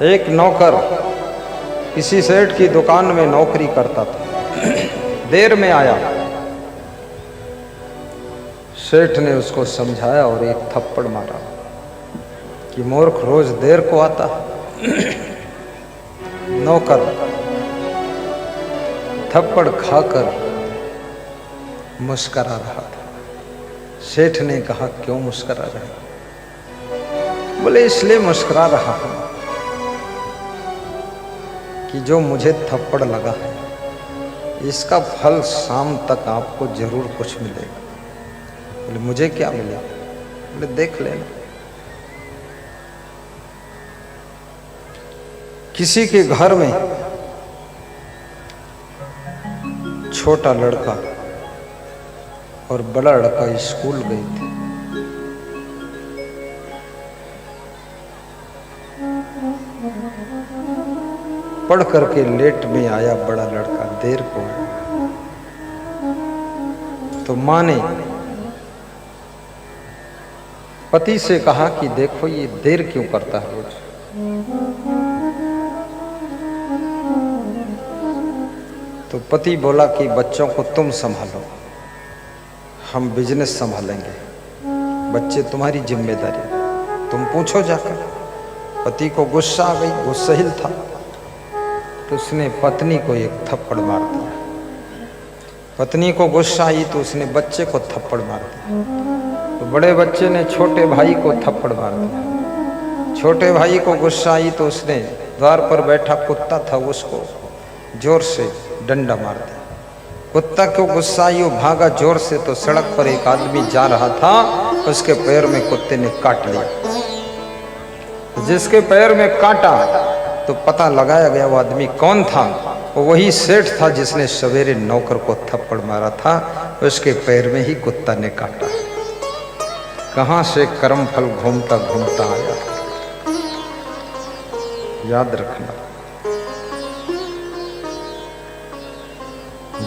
एक नौकर किसी सेठ की दुकान में नौकरी करता था। देर में आया। सेठ ने उसको समझाया और एक थप्पड़ मारा कि मूर्ख, रोज देर को आता है। नौकर थप्पड़ खाकर मुस्करा रहा था। सेठ ने कहा, क्यों मुस्करा रहे? बोले, इसलिए मुस्करा रहा हूं कि जो मुझे थप्पड़ लगा है इसका फल शाम तक आपको जरूर कुछ मिलेगा। बोले, मुझे क्या मिलेगा? बोले, देख लेना। किसी के घर में छोटा लड़का और बड़ा लड़का स्कूल गए थे। पढ़ करके लेट में आया बड़ा लड़का, देर को आया। तो माँ ने पति से कहा कि देखो ये देर क्यों करता है रोज। तो पति बोला कि बच्चों को तुम संभालो, हम बिजनेस संभालेंगे, बच्चे तुम्हारी जिम्मेदारी, तुम पूछो जाकर। पति को गुस्सा आ गई, गुस्सैल था, तो उसने पत्नी को एक थप्पड़ मार दिया। पत्नी को गुस्सा आई तो उसने बच्चे को थप्पड़ मार दिया। तो बड़े बच्चे ने छोटे भाई को थप्पड़ मार दिया। छोटे भाई को गुस्सा आई तो उसने द्वार पर बैठा कुत्ता था उसको जोर से डंडा मार दिया। कुत्ता को गुस्सा आई, वो भागा जोर से, तो सड़क पर एक आदमी जा रहा था, उसके पैर में कुत्ते ने काट लिया। जिसके पैर में काटा तो पता लगाया गया वो आदमी कौन था। वो वही सेठ था जिसने सवेरे नौकर को थप्पड़ मारा था, उसके पैर में ही कुत्ता ने काटा। कहां से कर्म फल घूमता घूमता आया, याद रखना।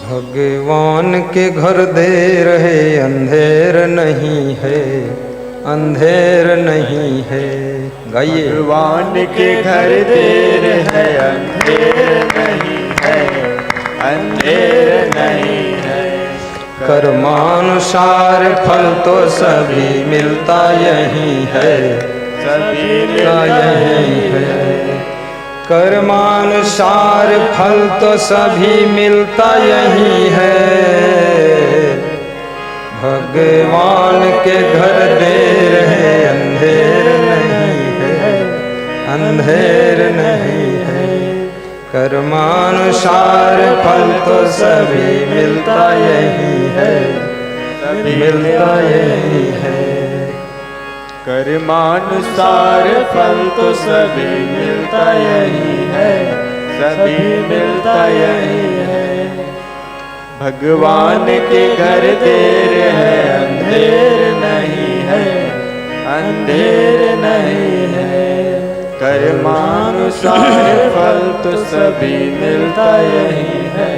भगवान के घर देर है, अंधेर नहीं है, अंधेर नहीं है। गाइए। भगवान के घर देर है, अंधेर नहीं है, अंधेर नहीं है। कर्मानुसार फल तो सभी मिलता यही है, सभी मिलता यही है। कर्मानुसार फल तो सभी मिलता यही है। भगवान के घर देर है, अंधेर नहीं है, अंधेर नहीं है। कर्मानुसार फल तो सभी मिलता यही है, मिलता यही है। कर्मानुसार फल तो सभी मिलता यही है, सभी मिलता यही है। भगवान के घर देर है, अंधेर नहीं है, अंधेर नहीं है। कर्मानुसार फल तो सभी मिलता यही है,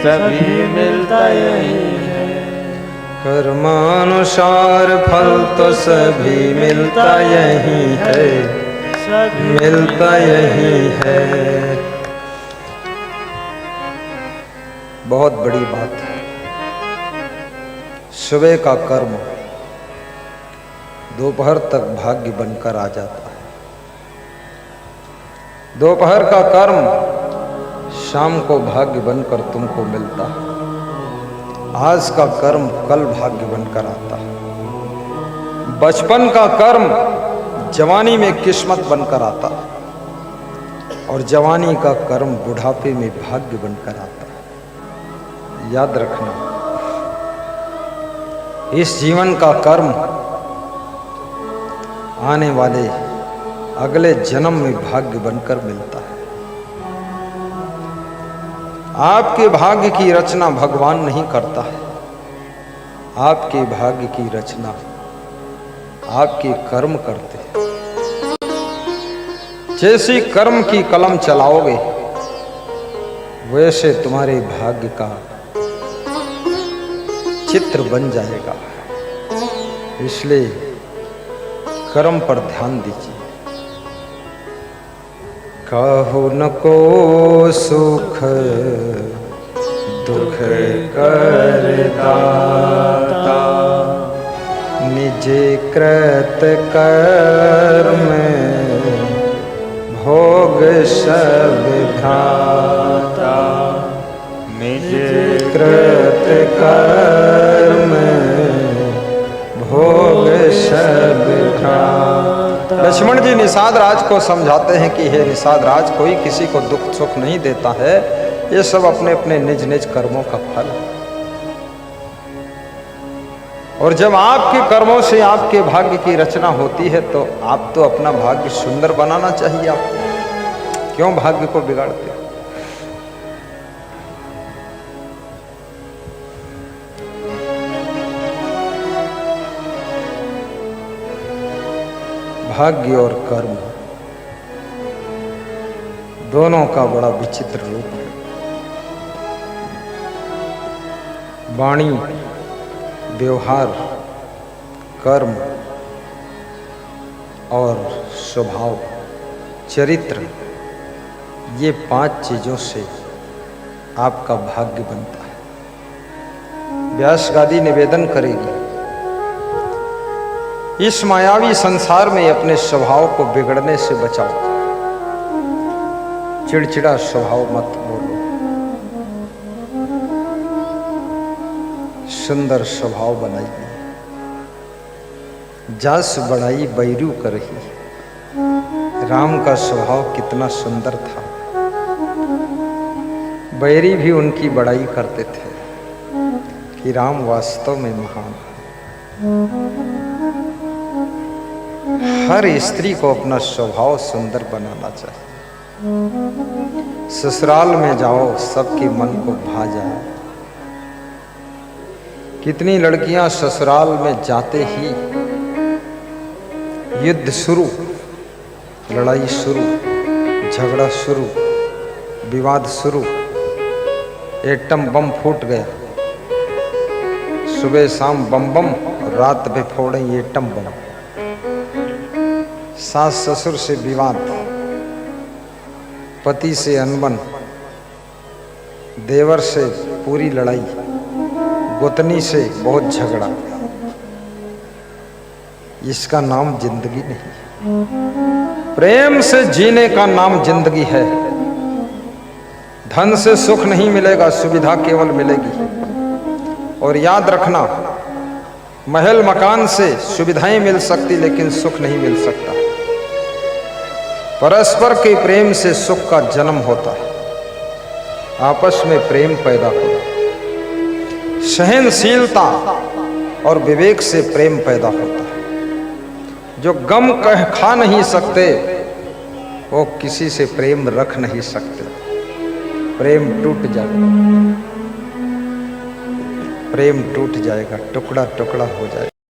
सभी मिलता यही है। कर्मानुसार फल तो सभी मिलता यही है, मिलता यही है। बहुत बड़ी बात है। सुबह का कर्म दोपहर तक भाग्य बनकर आ जाता है। दोपहर का कर्म शाम को भाग्य बनकर तुमको मिलता है। आज का कर्म कल भाग्य बनकर आता है। बचपन का कर्म जवानी में किस्मत बनकर आता है और जवानी का कर्म बुढ़ापे में भाग्य बनकर आता है। याद रखना, इस जीवन का कर्म आने वाले अगले जन्म में भाग्य बनकर मिलता है। आपके भाग्य की रचना भगवान नहीं करता है, आपके भाग्य की रचना आपके कर्म करते हैं। जैसी कर्म की कलम चलाओगे वैसे तुम्हारे भाग्य का चित्र बन जाएगा। इसलिए कर्म पर ध्यान दीजिए। काहू न को सुख दुख करता निज कृत कर्म भोग सब भ्राता निज कृत कर्म भोग सब भ्राता। लक्ष्मण जी निषाद राज को समझाते हैं कि हे निषाद राज, कोई किसी को दुख सुख नहीं देता है, ये सब अपने अपने निज निज कर्मों का फल है। और जब आपके कर्मों से आपके भाग्य की रचना होती है तो आप तो अपना भाग्य सुंदर बनाना चाहिए आपको, क्यों भाग्य को बिगाड़ते हो? भाग्य और कर्म दोनों का बड़ा विचित्र रूप है। वाणी, व्यवहार, कर्म और स्वभाव, चरित्र, ये 5 चीजों से आपका भाग्य बनता है। व्यास गादी निवेदन करेगी, इस मायावी संसार में अपने स्वभाव को बिगड़ने से बचाओ। चिड़चिड़ा स्वभाव मत बोलो, सुंदर स्वभाव बनाइए। जस बड़ाई बैरू करही, राम का स्वभाव कितना सुंदर था, बैरी भी उनकी बड़ाई करते थे कि राम वास्तव में महान है। हर स्त्री को अपना स्वभाव सुंदर बनाना चाहिए। ससुराल में जाओ, सबके मन को भा जाए। कितनी लड़कियां ससुराल में जाते ही युद्ध शुरू, लड़ाई शुरू, झगड़ा शुरू, विवाद शुरू, एटम बम फूट गया, सुबह शाम बम बम, रात में फोड़े एटम बम। सास ससुर से विवाद, पति से अनबन, देवर से पूरी लड़ाई, गोतनी से बहुत झगड़ा। इसका नाम जिंदगी नहीं। प्रेम से जीने का नाम जिंदगी है। धन से सुख नहीं मिलेगा, सुविधा केवल मिलेगी। और याद रखना, महल मकान से सुविधाएं मिल सकती लेकिन सुख नहीं मिल सकता। परस्पर के प्रेम से सुख का जन्म होता है, आपस में प्रेम पैदा होता है। सहनशीलता और विवेक से प्रेम पैदा होता है। जो गम खा नहीं सकते वो किसी से प्रेम रख नहीं सकते। प्रेम टूट जाएगा, प्रेम टूट जाएगा, टुकड़ा टुकड़ा हो जाएगा।